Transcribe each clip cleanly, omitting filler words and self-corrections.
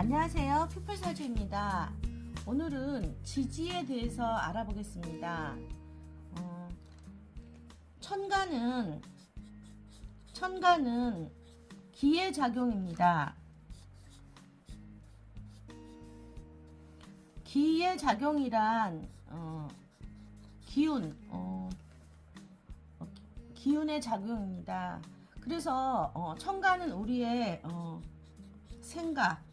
안녕하세요. 피플사주입니다. 오늘은 지지에 대해서 알아보겠습니다. 천간은 기의 작용입니다. 기의 작용이란 기운의 작용입니다. 그래서 천간은 우리의 생각,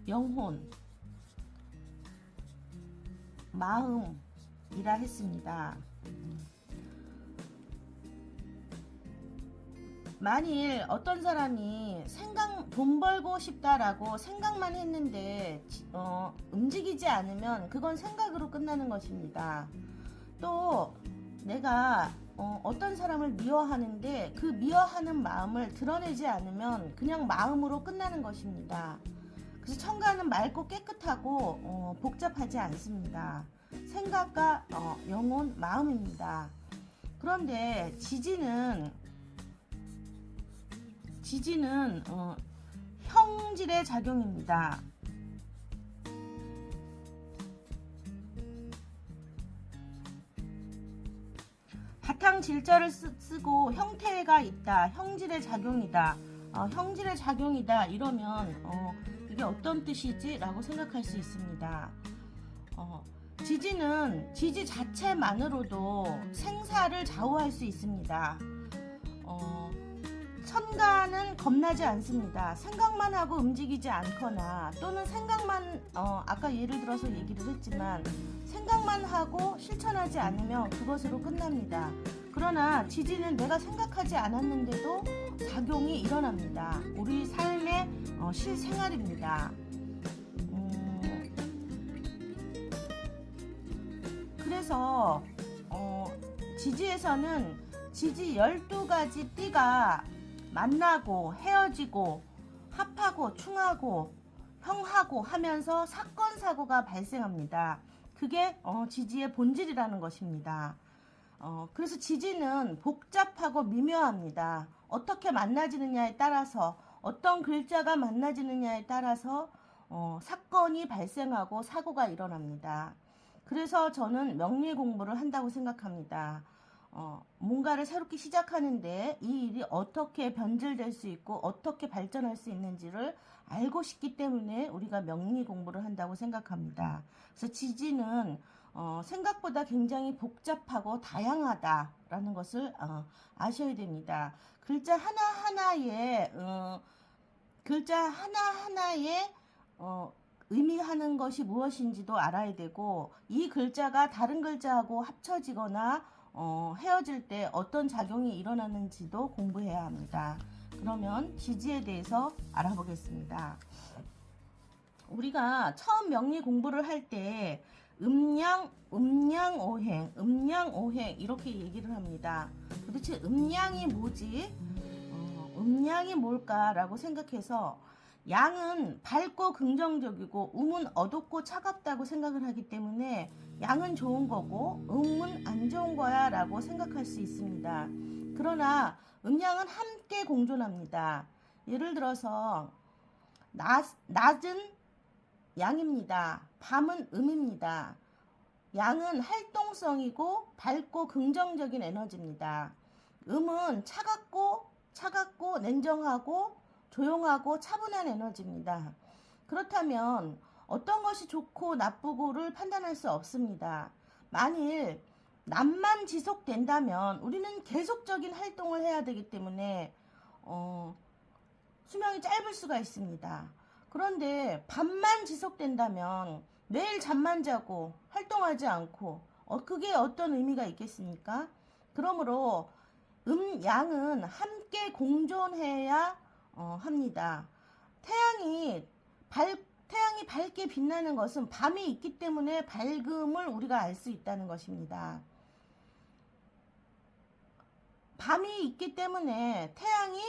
영혼, 마음이라 했습니다. 만일 어떤 사람이 돈 벌고 싶다라고 생각만 했는데 움직이지 않으면 그건 생각으로 끝나는 것입니다. 또 내가 어떤 사람을 미워하는데 그 미워하는 마음을 드러내지 않으면 그냥 마음으로 끝나는 것입니다. 그래서 천간은 맑고 깨끗하고 복잡하지 않습니다. 생각과 영혼, 마음입니다. 그런데 지지는 형질의 작용입니다. 바탕 질자를 쓰고 형태가 있다, 형질의 작용이다, 형질의 작용이다 이러면 이게 어떤 뜻이지? 라고 생각할 수 있습니다. 지지 자체만으로도 생사를 좌우할 수 있습니다. 천간은 겁나지 않습니다. 생각만 하고 움직이지 않거나 또는 생각만 아까 예를 들어서 얘기를 했지만 생각만 하고 실천하지 않으면 그것으로 끝납니다. 그러나 지지는 내가 생각하지 않았는데도 작용이 일어납니다. 우리 삶의 실생활입니다. 그래서 지지에서는 지지 12가지 띠가 만나고 헤어지고 합하고 충하고 형하고 하면서 사건 사고가 발생합니다. 그게 지지의 본질이라는 것입니다. 그래서 지지는 복잡하고 미묘합니다. 어떻게 만나지느냐에 따라서 어떤 글자가 만나지느냐에 따라서 사건이 발생하고 사고가 일어납니다. 그래서 저는 명리 공부를 한다고 생각합니다. 뭔가를 새롭게 시작하는데 이 일이 어떻게 변질될 수 있고 어떻게 발전할 수 있는지를 알고 싶기 때문에 우리가 명리 공부를 한다고 생각합니다. 그래서 지지는 생각보다 굉장히 복잡하고 다양하다라는 것을 아셔야 됩니다. 글자 하나하나에 의미하는 것이 무엇인지도 알아야 되고 이 글자가 다른 글자하고 합쳐지거나 헤어질 때 어떤 작용이 일어나는지도 공부해야 합니다. 그러면 지지에 대해서 알아보겠습니다. 우리가 처음 명리 공부를 할 때 음양오행 이렇게 얘기를 합니다. 도대체 음양이 뭐지? 음양이 뭘까라고 생각해서 양은 밝고 긍정적이고 음은 어둡고 차갑다고 생각을 하기 때문에 양은 좋은 거고 음은 안 좋은 거야 라고 생각할 수 있습니다. 그러나 음양은 함께 공존합니다. 예를 들어서 낮은 양입니다. 밤은 음입니다. 양은 활동성이고 밝고 긍정적인 에너지입니다. 음은 차갑고 냉정하고 조용하고 차분한 에너지입니다. 그렇다면 어떤 것이 좋고 나쁘고를 판단할 수 없습니다. 만일 낮만 지속된다면 우리는 계속적인 활동을 해야 되기 때문에 수명이 짧을 수가 있습니다. 그런데 밤만 지속된다면 매일 잠만 자고 활동하지 않고 그게 어떤 의미가 있겠습니까? 그러므로 양은 함께 공존해야 합니다. 태양이 밝게 빛나는 것은 밤이 있기 때문에 밝음을 우리가 알 수 있다는 것입니다. 밤이 있기 때문에 태양이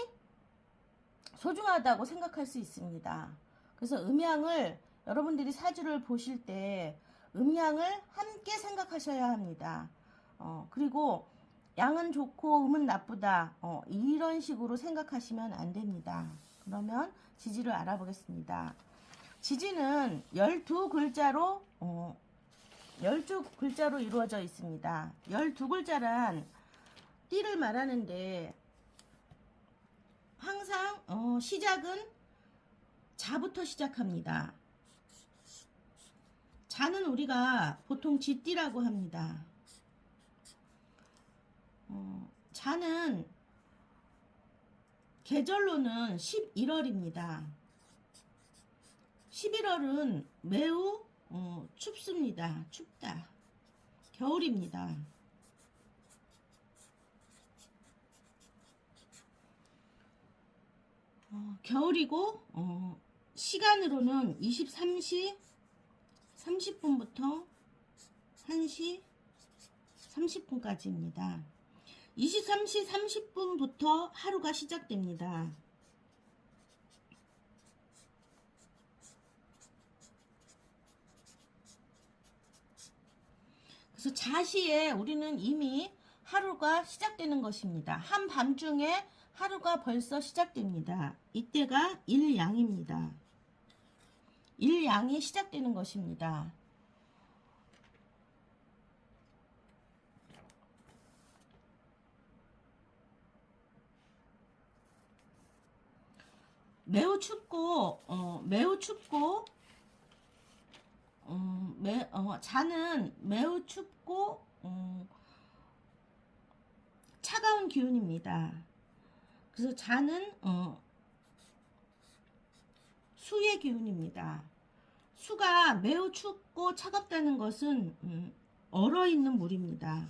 소중하다고 생각할 수 있습니다. 그래서 음양을 여러분들이 사주를 보실 때 음양을 함께 생각하셔야 합니다. 그리고 양은 좋고 음은 나쁘다 이런 식으로 생각하시면 안 됩니다. 그러면 지지를 알아보겠습니다. 지지는 12글자로 12글자로 이루어져 있습니다. 12글자란 띠를 말하는데 항상 시작은 자부터 시작합니다. 자는 우리가 보통 쥐띠라고 합니다. 자는 계절로는 11월입니다. 11월은 매우 춥습니다. 춥다. 겨울입니다. 겨울이고 시간으로는 23시 30분부터 1시 30분까지입니다. 23시 30분부터 하루가 시작됩니다. 그래서 자시에 우리는 이미 하루가 시작되는 것입니다. 한밤중에 하루가 벌써 시작됩니다. 이때가 일양입니다. 일양이 시작되는 것입니다. 매우 춥고 자는 매우 춥고 차가운 기운입니다. 그래서 자는 수의 기운입니다. 수가 매우 춥고 차갑다는 것은 얼어있는 물입니다.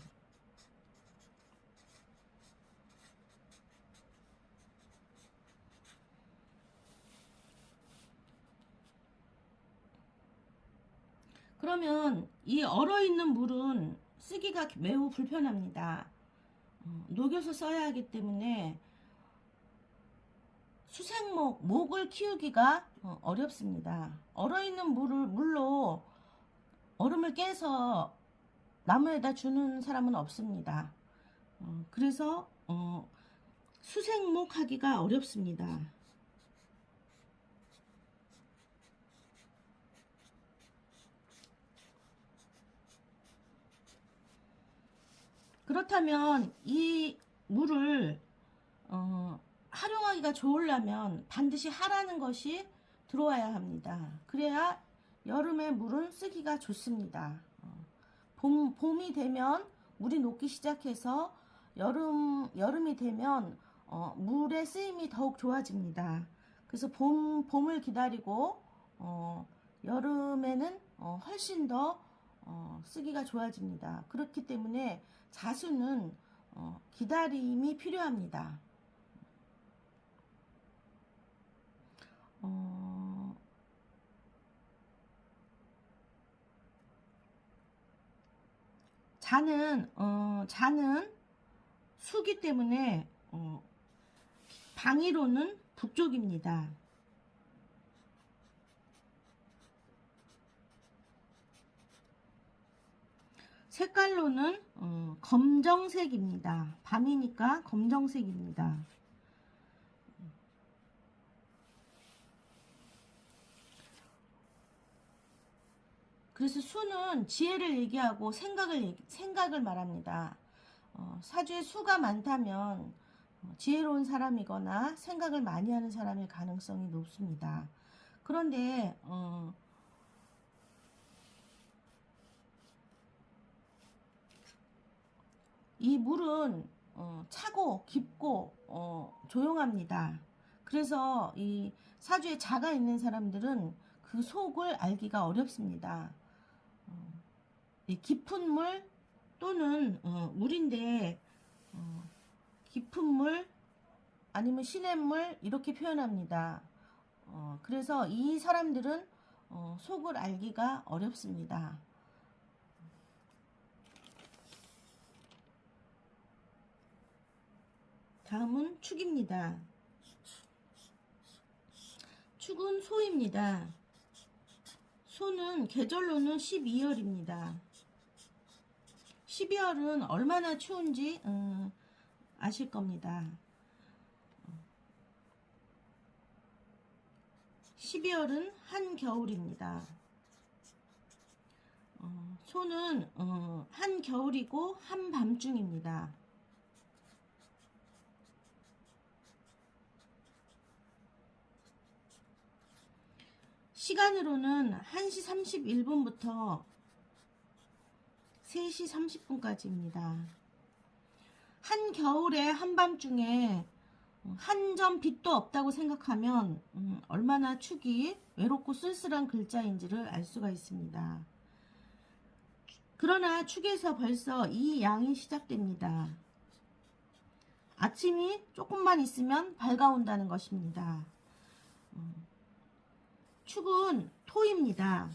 그러면 이 얼어있는 물은 쓰기가 매우 불편합니다. 녹여서 써야 하기 때문에 수생목, 목을 키우기가 어렵습니다. 얼어있는 물로 얼음을 깨서 나무에다 주는 사람은 없습니다. 그래서 수생목 하기가 어렵습니다. 그렇다면 이 물을 활용하기가 좋으려면 반드시 하라는 것이 들어와야 합니다. 그래야 여름에 물은 쓰기가 좋습니다. 봄이 되면 물이 녹기 시작해서 여름이 되면 물의 쓰임이 더욱 좋아집니다. 그래서 봄을 기다리고 여름에는 훨씬 더 쓰기가 좋아집니다. 그렇기 때문에 자수는 기다림이 필요합니다. 자는 수기 때문에 방위로는 북쪽입니다. 색깔로는 검정색입니다. 밤이니까 검정색입니다. 그래서 수는 지혜를 얘기하고 생각을 말합니다. 사주에 수가 많다면 지혜로운 사람이거나 생각을 많이 하는 사람일 가능성이 높습니다. 그런데 이 물은 차고 깊고 조용합니다. 그래서 이 사주에 자가 있는 사람들은 그 속을 알기가 어렵습니다. 깊은 물 또는 물인데 깊은 물 아니면 시냇물 이렇게 표현합니다. 그래서 이 사람들은 속을 알기가 어렵습니다. 다음은 축입니다. 축은 소입니다. 소는 계절로는 12월입니다. 12월은 얼마나 추운지 아실 겁니다. 12월은 한겨울입니다. 소는 한겨울이고 한밤중입니다. 시간으로는 1시 31분부터 3시 30분까지입니다. 한겨울에 한밤중에 한 점 빛도 없다고 생각하면 얼마나 축이 외롭고 쓸쓸한 글자인지를 알 수가 있습니다. 그러나 축에서 벌써 이 양이 시작됩니다. 아침이 조금만 있으면 밝아온다는 것입니다. 축은 토입니다.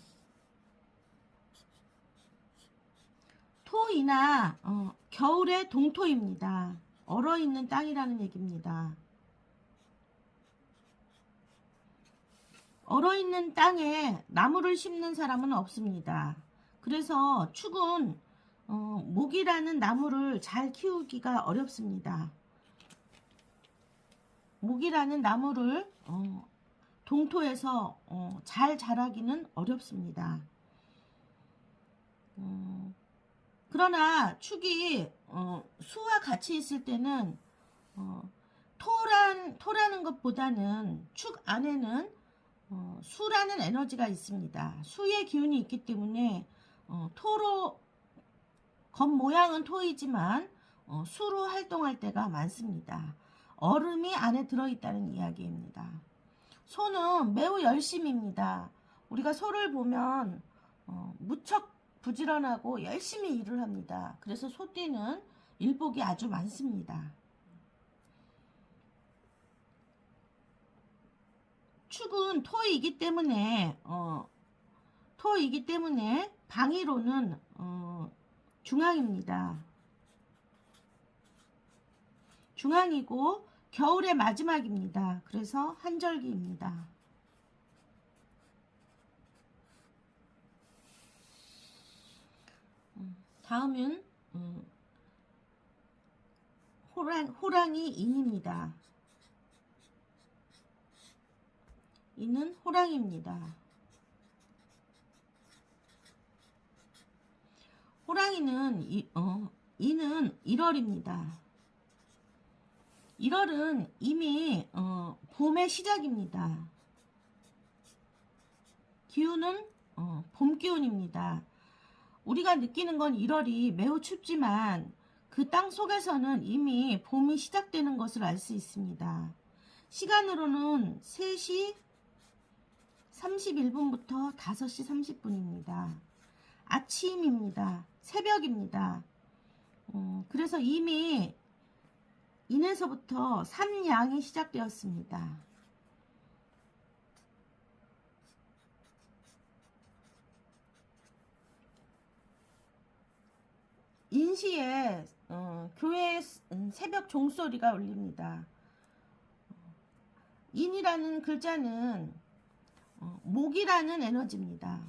토이나 겨울의 동토입니다. 얼어있는 땅이라는 얘기입니다. 얼어있는 땅에 나무를 심는 사람은 없습니다. 그래서 축은 목이라는 나무를 잘 키우기가 어렵습니다. 목이라는 나무를 동토에서 잘 자라기는 어렵습니다. 그러나 축이 수와 같이 있을 때는 토라는 것보다는 축 안에는 수라는 에너지가 있습니다. 수의 기운이 있기 때문에 토로 겉모양은 토이지만 수로 활동할 때가 많습니다. 얼음이 안에 들어있다는 이야기입니다. 소는 매우 열심입니다. 우리가 소를 보면 무척 부지런하고 열심히 일을 합니다. 그래서 소띠는 일복이 아주 많습니다. 축은 토이기 때문에 방위로는 중앙입니다. 중앙이고 겨울의 마지막입니다. 그래서 한절기입니다. 다음은 호랑이 인입니다. 이는 호랑이입니다. 호랑이는 이는 1월입니다. 1월은 이미 봄의 시작입니다. 기운은 봄 기운입니다. 우리가 느끼는 건 1월이 매우 춥지만 그 땅 속에서는 이미 봄이 시작되는 것을 알 수 있습니다. 시간으로는 3시 31분부터 5시 30분입니다. 아침입니다. 새벽입니다. 그래서 이미 인에서부터 삼양이 시작되었습니다. 인시에 교회 새벽 종소리가 울립니다. 인이라는 글자는 목이라는 에너지입니다.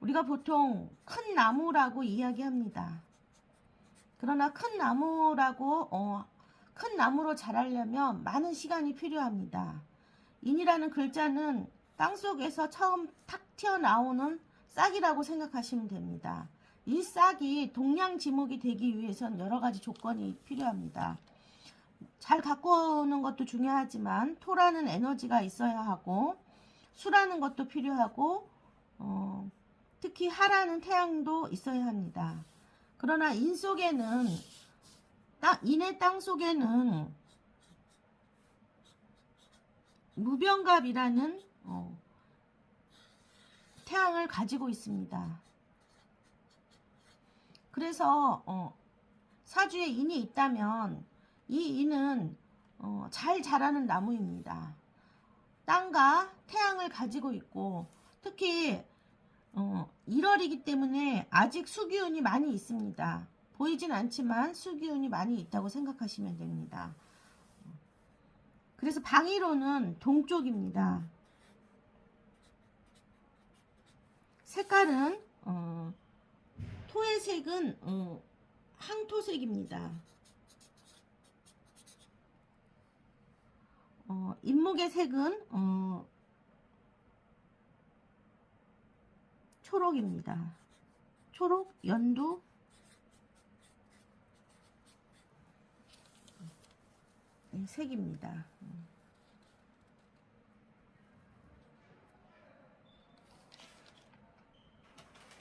우리가 보통 큰 나무라고 이야기합니다. 그러나 큰 나무로 자라려면 많은 시간이 필요합니다. 인이라는 글자는 땅속에서 처음 탁 튀어나오는 싹이라고 생각하시면 됩니다. 이 싹이 동량지목이 되기 위해선 여러 가지 조건이 필요합니다. 잘 가꾸는 것도 중요하지만 토라는 에너지가 있어야 하고 수라는 것도 필요하고 특히 하라는 태양도 있어야 합니다. 그러나 인 속에는 인의 땅 속에는 무병갑이라는 태양을 가지고 있습니다. 그래서 사주에 인이 있다면 이 인은 잘 자라는 나무입니다. 땅과 태양을 가지고 있고 특히 1월이기 때문에 아직 수기운이 많이 있습니다. 보이진 않지만 수기운이 많이 있다고 생각하시면 됩니다. 그래서 방위로는 동쪽입니다. 색깔은 토의 색은 항토색입니다. 인목의 색은 초록입니다. 초록, 연두, 색입니다.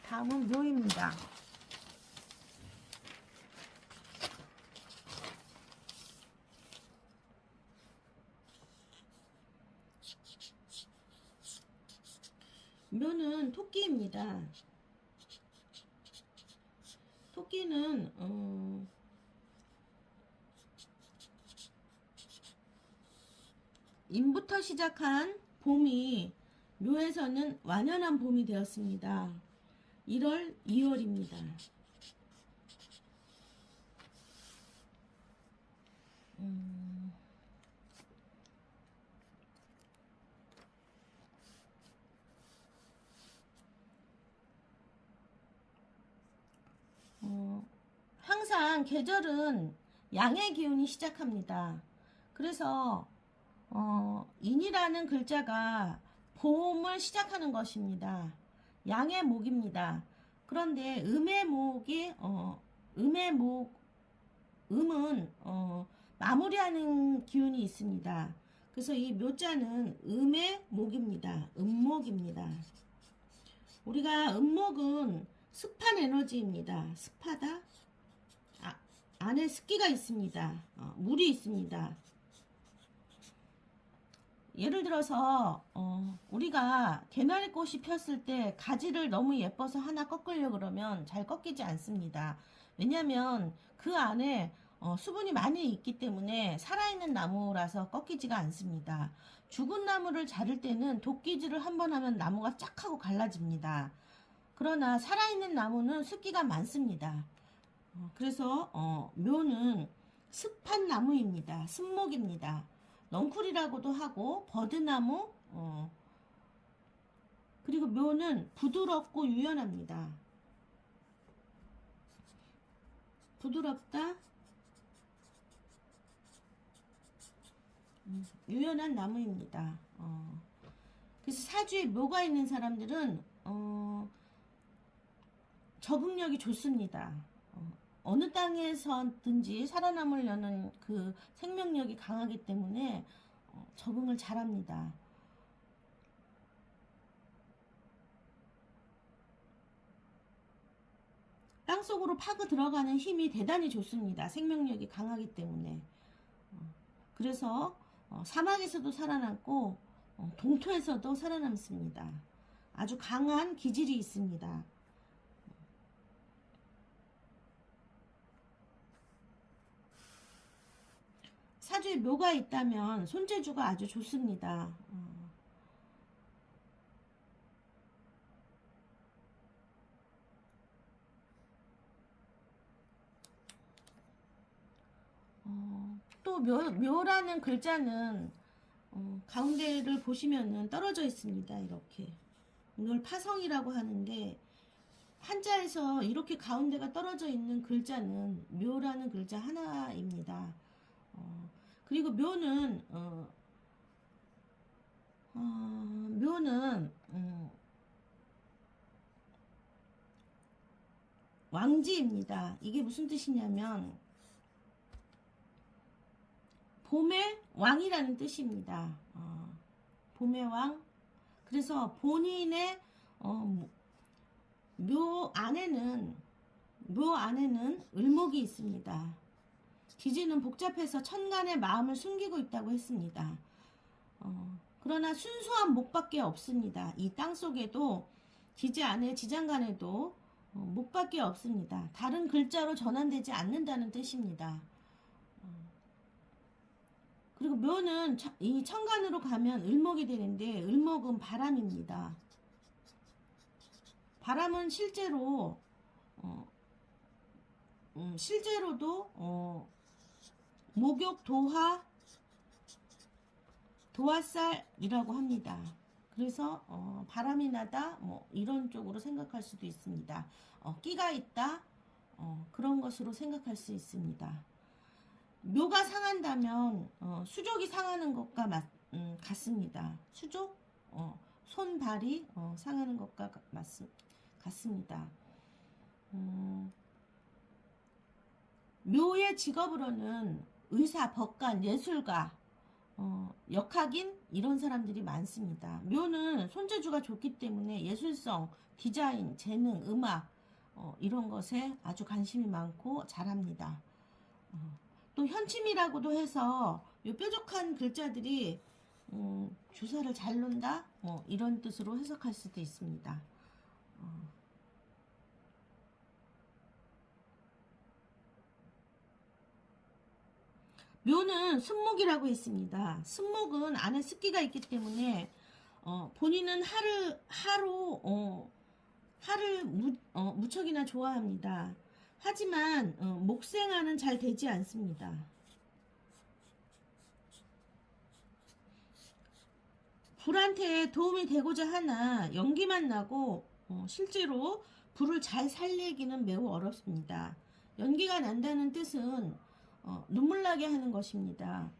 다음은 묘입니다. 묘는 토끼입니다. 토끼는 임부터 시작한 봄이 묘에서는 완연한 봄이 되었습니다. 1월, 2월입니다. 항상 계절은 양의 기운이 시작합니다. 그래서 인이라는 글자가 봄을 시작하는 것입니다. 양의 목입니다. 그런데 음의 목이 음은 마무리하는 기운이 있습니다. 그래서 이 묘자는 음의 목입니다. 음목입니다. 우리가 음목은 습한 에너지입니다. 습하다. 안에 습기가 있습니다. 물이 있습니다. 예를 들어서 우리가 개나리꽃이 폈을 때 가지를 너무 예뻐서 하나 꺾으려고 그러면 잘 꺾이지 않습니다. 왜냐하면 그 안에 수분이 많이 있기 때문에 살아있는 나무라서 꺾이지가 않습니다. 죽은 나무를 자를 때는 도끼질을 한번 하면 나무가 쫙 하고 갈라집니다. 그러나 살아있는 나무는 습기가 많습니다. 그래서 묘는 습한 나무입니다. 습목입니다. 넝쿨이라고도 하고 버드나무, 그리고 묘는 부드럽고 유연합니다. 부드럽다, 유연한 나무입니다. 그래서 사주에 묘가 있는 사람들은 적응력이 좋습니다. 어느 땅에서든지 살아남으려는 그 생명력이 강하기 때문에 적응을 잘합니다. 땅속으로 파고 들어가는 힘이 대단히 좋습니다. 생명력이 강하기 때문에. 그래서 사막에서도 살아남고 동토에서도 살아남습니다. 아주 강한 기질이 있습니다. 사주에 묘가 있다면 손재주가 아주 좋습니다. 또 묘라는 글자는 가운데를 보시면은 떨어져 있습니다. 이렇게 이걸 파성이라고 하는데 한자에서 이렇게 가운데가 떨어져 있는 글자는 묘라는 글자 하나입니다. 그리고 묘는 왕지입니다. 이게 무슨 뜻이냐면 봄의 왕이라는 뜻입니다. 봄의 왕. 그래서 본인의 묘 안에는 을목이 있습니다. 기지는 복잡해서 천간의 마음을 숨기고 있다고 했습니다. 그러나 순수한 목밖에 없습니다. 이 땅속에도 기지 안에 지장간에도 목밖에 없습니다. 다른 글자로 전환되지 않는다는 뜻입니다. 그리고 묘는 이 천간으로 가면 을목이 되는데 을목은 바람입니다. 바람은 실제로도 목욕 도화살이라고 합니다. 그래서 바람이 나다 뭐 이런 쪽으로 생각할 수도 있습니다. 끼가 있다 그런 것으로 생각할 수 있습니다. 묘가 상한다면 수족이 상하는 것과 같습니다. 수족? 손, 발이 상하는 것과 같습니다. 묘의 직업으로는 의사, 법관, 예술가, 역학인 이런 사람들이 많습니다. 묘는 손재주가 좋기 때문에 예술성, 디자인, 재능, 음악 이런 것에 아주 관심이 많고 잘합니다. 또 현침이라고도 해서 요 뾰족한 글자들이 주사를 잘 논다 이런 뜻으로 해석할 수도 있습니다. 묘는 습목이라고 했습니다. 습목은 안에 습기가 있기 때문에 본인은 하를 무척이나 좋아합니다. 하지만 목생화는 잘 되지 않습니다. 불한테 도움이 되고자 하나 연기만 나고 실제로 불을 잘 살리기는 매우 어렵습니다. 연기가 난다는 뜻은 눈물 나게 하는 것입니다.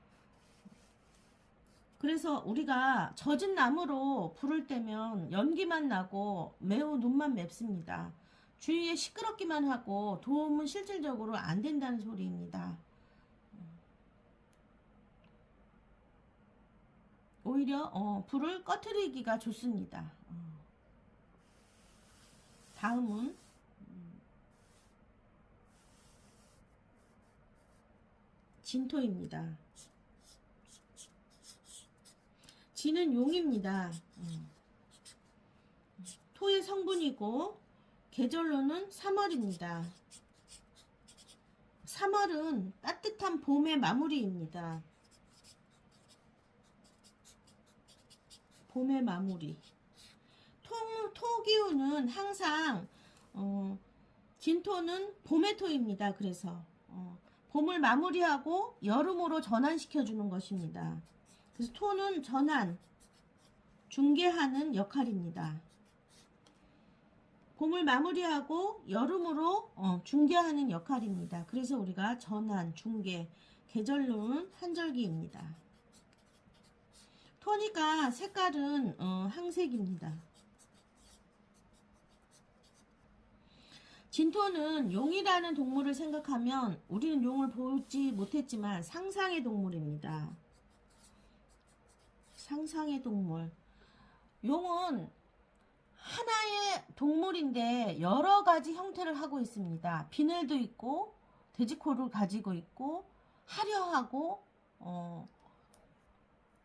그래서 우리가 젖은 나무로 불을 떼면 연기만 나고 매우 눈만 맵습니다. 주위에 시끄럽기만 하고 도움은 실질적으로 안 된다는 소리입니다. 오히려 불을 꺼트리기가 좋습니다. 다음은 진토입니다. 진은 용입니다. 토의 성분이고 계절로는 3월입니다. 3월은 따뜻한 봄의 마무리입니다. 봄의 마무리. 토기운은 항상 진토는 봄의 토입니다. 그래서 봄을 마무리하고 여름으로 전환시켜 주는 것입니다. 그래서 토는 전환, 중개하는 역할입니다. 봄을 마무리하고 여름으로 중개하는 역할입니다. 그래서 우리가 전환, 중개, 계절로는 한절기입니다. 토니까 색깔은 항색입니다. 진토는 용이라는 동물을 생각하면 우리는 용을 보지 못했지만 상상의 동물입니다. 상상의 동물. 용은 하나의 동물인데 여러 가지 형태를 하고 있습니다. 비늘도 있고 돼지코를 가지고 있고 화려하고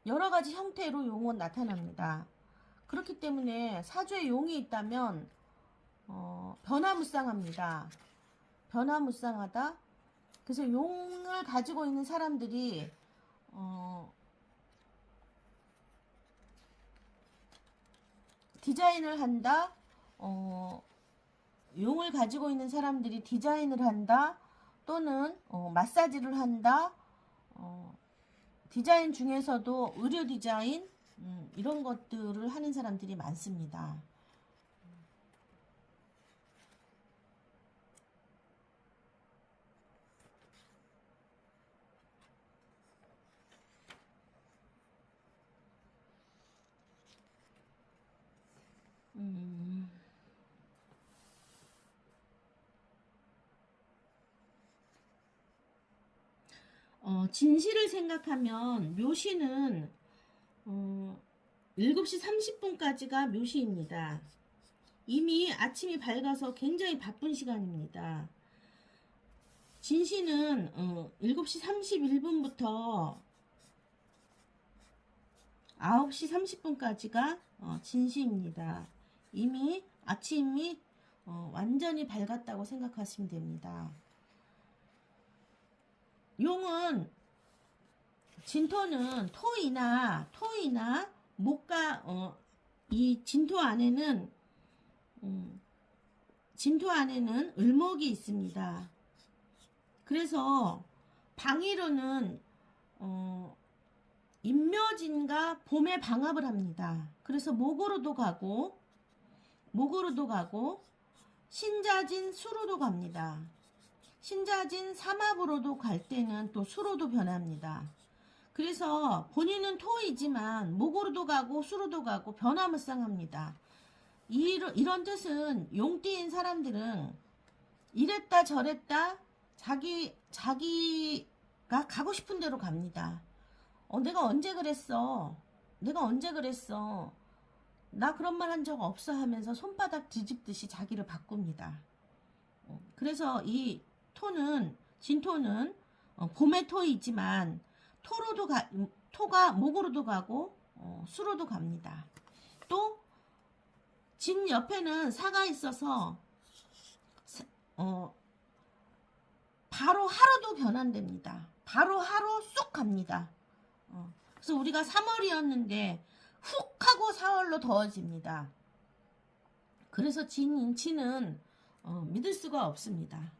여러 가지 형태로 용은 나타납니다. 그렇기 때문에 사주에 용이 있다면 변화무쌍합니다. 변화무쌍하다. 그래서 용을 가지고 있는 사람들이 디자인을 한다. 용을 가지고 있는 사람들이 디자인을 한다. 또는 마사지를 한다. 디자인 중에서도 의류 디자인 이런 것들을 하는 사람들이 많습니다. 진시를 생각하면 묘시는 7시 30분까지가 묘시입니다. 이미 아침이 밝아서 굉장히 바쁜 시간입니다. 진시는 7시 31분부터 9시 30분까지가 진시입니다. 이미 아침이 완전히 밝았다고 생각하시면 됩니다. 용은 진토는 토이나 목과 이 진토 안에는 을목이 있습니다. 그래서 방위로는 임묘진과 봄에 방합을 합니다. 그래서 목으로도 가고 신자진 수로도 갑니다. 신자진 삼합으로도 갈 때는 또 수로도 변합니다. 그래서 본인은 토이지만 목으로도 가고 수로도 가고 변화무쌍합니다. 이런 뜻은 용띠인 사람들은 이랬다 저랬다 자기가 가고 싶은 대로 갑니다. 내가 언제 그랬어? 내가 언제 그랬어? 나 그런 말 한 적 없어 하면서 손바닥 뒤집듯이 자기를 바꿉니다. 그래서 이 토는 진토는 봄의 토이지만 토가 목으로도 가고 수로도 갑니다. 또 진 옆에는 사가 있어서 바로 하루도 변환됩니다. 바로 하루 쑥 갑니다. 그래서 우리가 3월이었는데 훅 하고 4월로 더워집니다. 그래서 진인치는 믿을 수가 없습니다.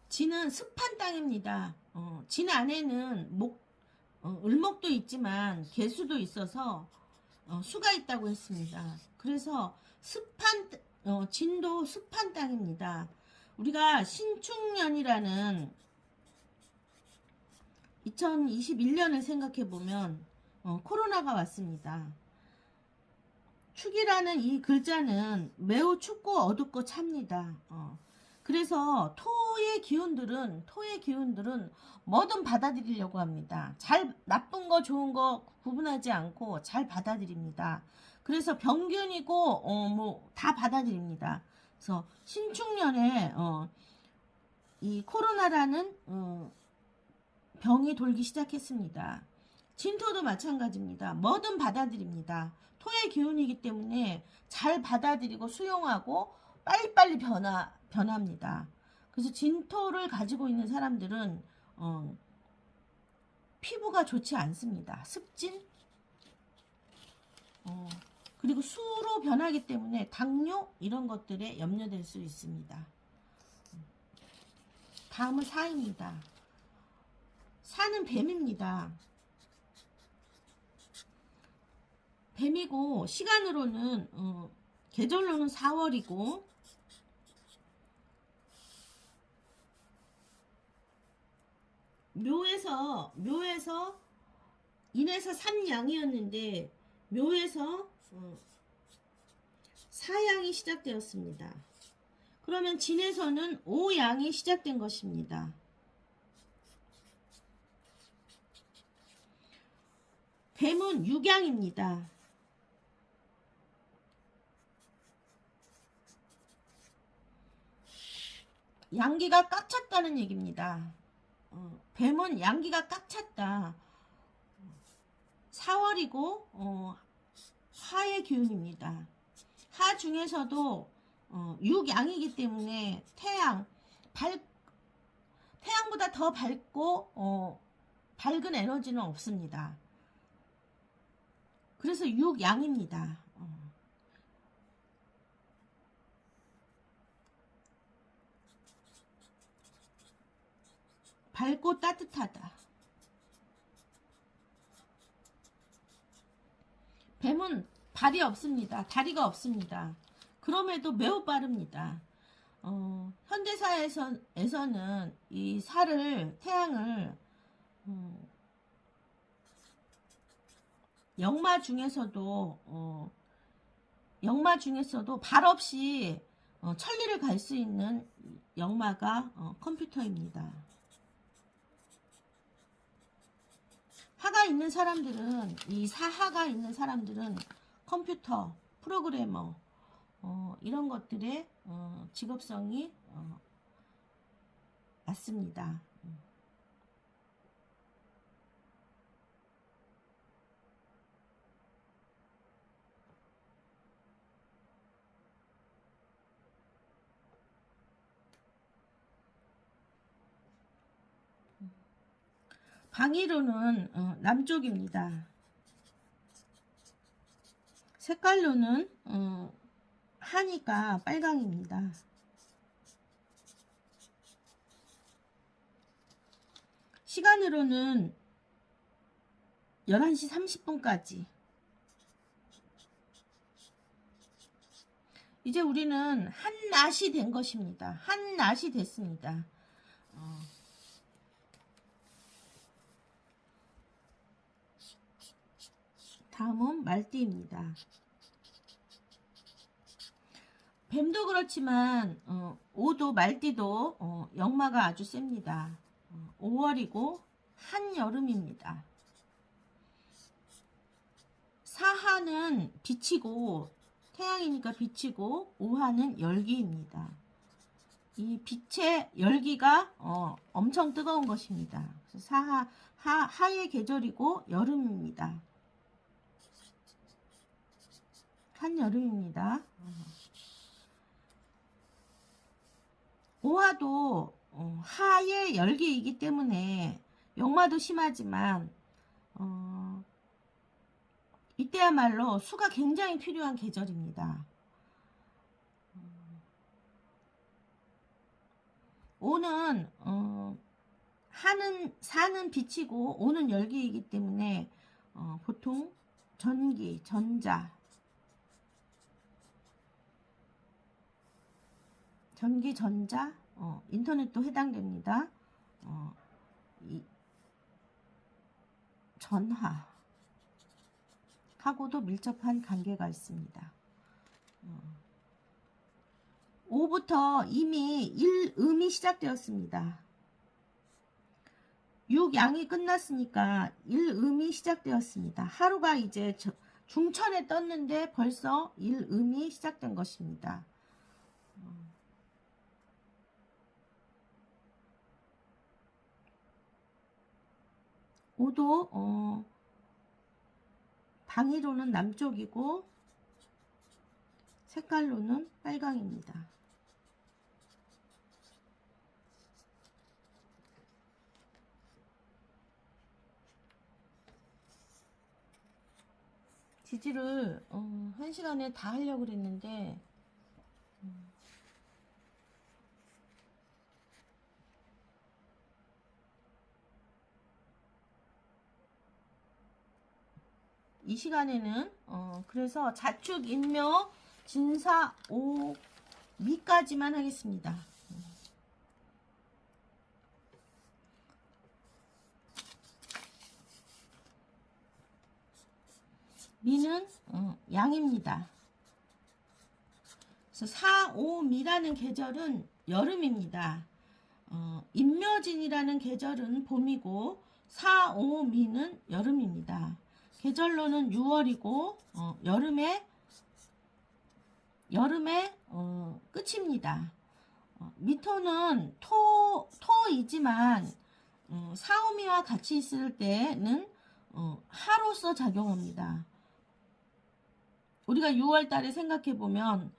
진은 습한 땅입니다. 진 안에는 을목도 있지만 개수도 있어서 수가 있다고 했습니다. 그래서 진도 습한 땅입니다. 우리가 신축년이라는 2021년을 생각해 보면 코로나가 왔습니다. 축이라는 이 글자는 매우 춥고 어둡고 찹니다. 그래서 토의 기운들은 뭐든 받아들이려고 합니다. 나쁜 거 좋은 거 구분하지 않고 잘 받아들입니다. 그래서 병균이고 뭐 다 받아들입니다. 그래서 신축년에 이 코로나라는 병이 돌기 시작했습니다. 진토도 마찬가지입니다. 뭐든 받아들입니다. 토의 기운이기 때문에 잘 받아들이고 수용하고 빨리빨리 변합니다. 그래서 진토를 가지고 있는 사람들은 피부가 좋지 않습니다. 습진, 그리고 수로 변하기 때문에 당뇨 이런 것들에 염려될 수 있습니다. 다음은 사입니다. 사는 뱀입니다. 뱀이고 시간으로는 계절로는 4월이고 묘에서 인에서 3양이었는데 묘에서 4양이 시작되었습니다. 그러면 진에서는 5양이 시작된 것입니다. 뱀은 6양입니다. 양기가 꽉 찼다는 얘기입니다. 뱀은 양기가 꽉 찼다. 4월이고 하의 기운입니다. 하 중에서도 6양이기 때문에 태양보다 더 밝고 밝은 에너지는 없습니다. 그래서 6양입니다. 밝고 따뜻하다. 뱀은 발이 없습니다. 다리가 없습니다. 그럼에도 매우 빠릅니다. 현대사에서는 이 태양을 역마 중에서도 발 없이 천리를 갈 수 있는 역마가 컴퓨터입니다. 하가 있는 사람들은 사하가 있는 사람들은 컴퓨터, 프로그래머 이런 것들의 직업성이 맞습니다. 방위로는 남쪽입니다. 색깔로는 하니까 빨강입니다. 시간으로는 11시 30분까지. 이제 우리는 한낮이 된 것입니다. 한낮이 됐습니다. 다음은 말띠입니다. 뱀도 그렇지만 오도 말띠도 역마가 아주 셉니다. 5월이고 한여름입니다. 사하는 빛이고 태양이니까 빛이고 오하는 열기입니다. 이 빛의 열기가 엄청 뜨거운 것입니다. 그래서 하의 계절이고 여름입니다. 한여름입니다. 오화도 하의 열기이기 때문에 역마도 심하지만 이때야말로 수가 굉장히 필요한 계절입니다. 오는 사는 빛이고 오는 열기이기 때문에 보통 전기, 전자, 인터넷도 해당됩니다. 전화 하고도 밀접한 관계가 있습니다. 5부터 이미 1음이 시작되었습니다. 6양이 끝났으니까 1음이 시작되었습니다. 하루가 이제 중천에 떴는데 벌써 1음이 시작된 것입니다. 5도 방위로는 남쪽이고 색깔로는 빨강입니다. 지지를 1시간에 다 하려고 그랬는데 이 시간에는 그래서 자축, 인묘, 진사, 오, 미까지만 하겠습니다. 미는 양입니다. 그래서 4, 5, 미라는 계절은 여름입니다. 인묘진이라는 계절은 봄이고 4, 5, 미는 여름입니다. 계절로는 6월이고 여름의 끝입니다. 미토는 토이지만 사오미와 같이 있을 때는 하로서 작용합니다. 우리가 6월 달에 생각해 보면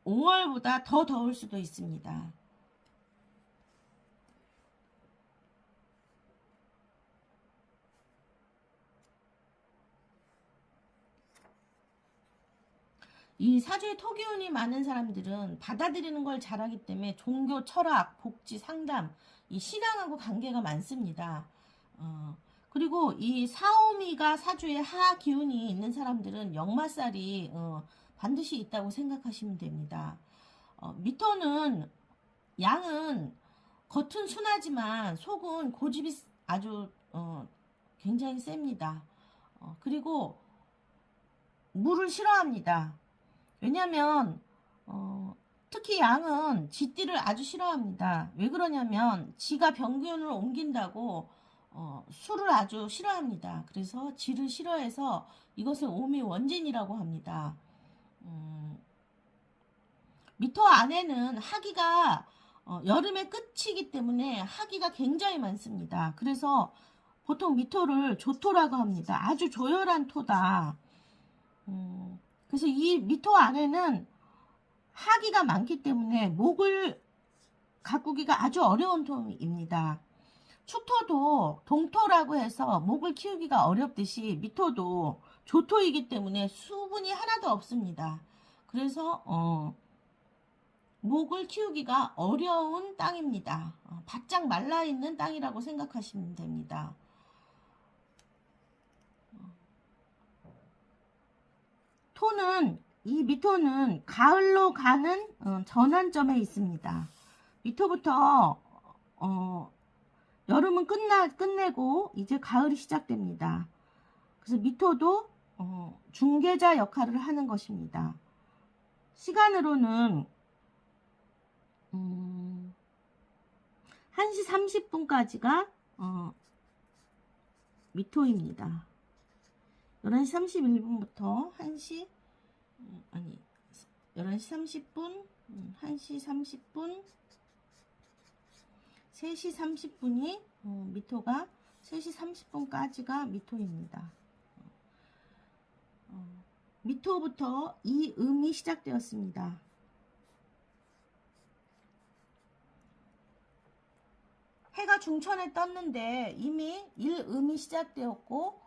5월보다 더 더울 수도 있습니다. 이 사주에 토기운이 많은 사람들은 받아들이는 걸 잘하기 때문에 종교, 철학, 복지, 상담, 이 신앙하고 관계가 많습니다. 그리고 이 사오미가 사주에 하 기운이 있는 사람들은 역마살이 반드시 있다고 생각하시면 됩니다. 미토는 양은 겉은 순하지만 속은 고집이 아주 굉장히 셉니다. 그리고 물을 싫어합니다. 왜냐면 특히 양은 쥐띠를 아주 싫어합니다. 왜 그러냐면 지가 병균을 옮긴다고 술을 아주 싫어합니다. 그래서 쥐를 싫어해서 이것을 오미 원진이라고 합니다. 미토 안에는 하기가 여름의 끝이기 때문에 하기가 굉장히 많습니다. 그래서 보통 미토를 조토라고 합니다. 아주 조열한 토다. 그래서 이 미토 안에는 하기가 많기 때문에 목을 가꾸기가 아주 어려운 토입니다. 축토도 동토라고 해서 목을 키우기가 어렵듯이 미토도 조토이기 때문에 수분이 하나도 없습니다. 그래서 목을 키우기가 어려운 땅입니다. 바짝 말라있는 땅이라고 생각하시면 됩니다. 토는, 이 미토는 가을로 가는 전환점에 있습니다. 미토부터 여름은 끝내고 이제 가을이 시작됩니다. 그래서 미토도 중개자 역할을 하는 것입니다. 시간으로는 1시 30분까지가 미토입니다. 11시 31분부터 1시 11시 30분, 1시 30분, 3시 30분이 미토가 3시 30분까지가 미토입니다. 미토부터 이음이 시작되었습니다. 해가 중천에 떴는데 이미 1음이 시작되었고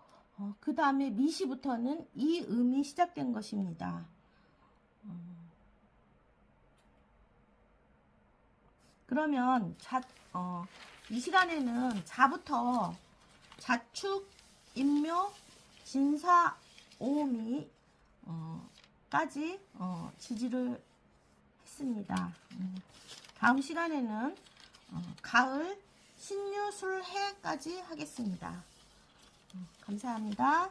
그 다음에 미시부터는 2음이 시작된 것입니다. 그러면 이 시간에는 자부터 자축, 인묘, 진사, 오미 까지 지지를 했습니다. 다음 시간에는 가을, 신유, 술, 해까지 하겠습니다. 감사합니다.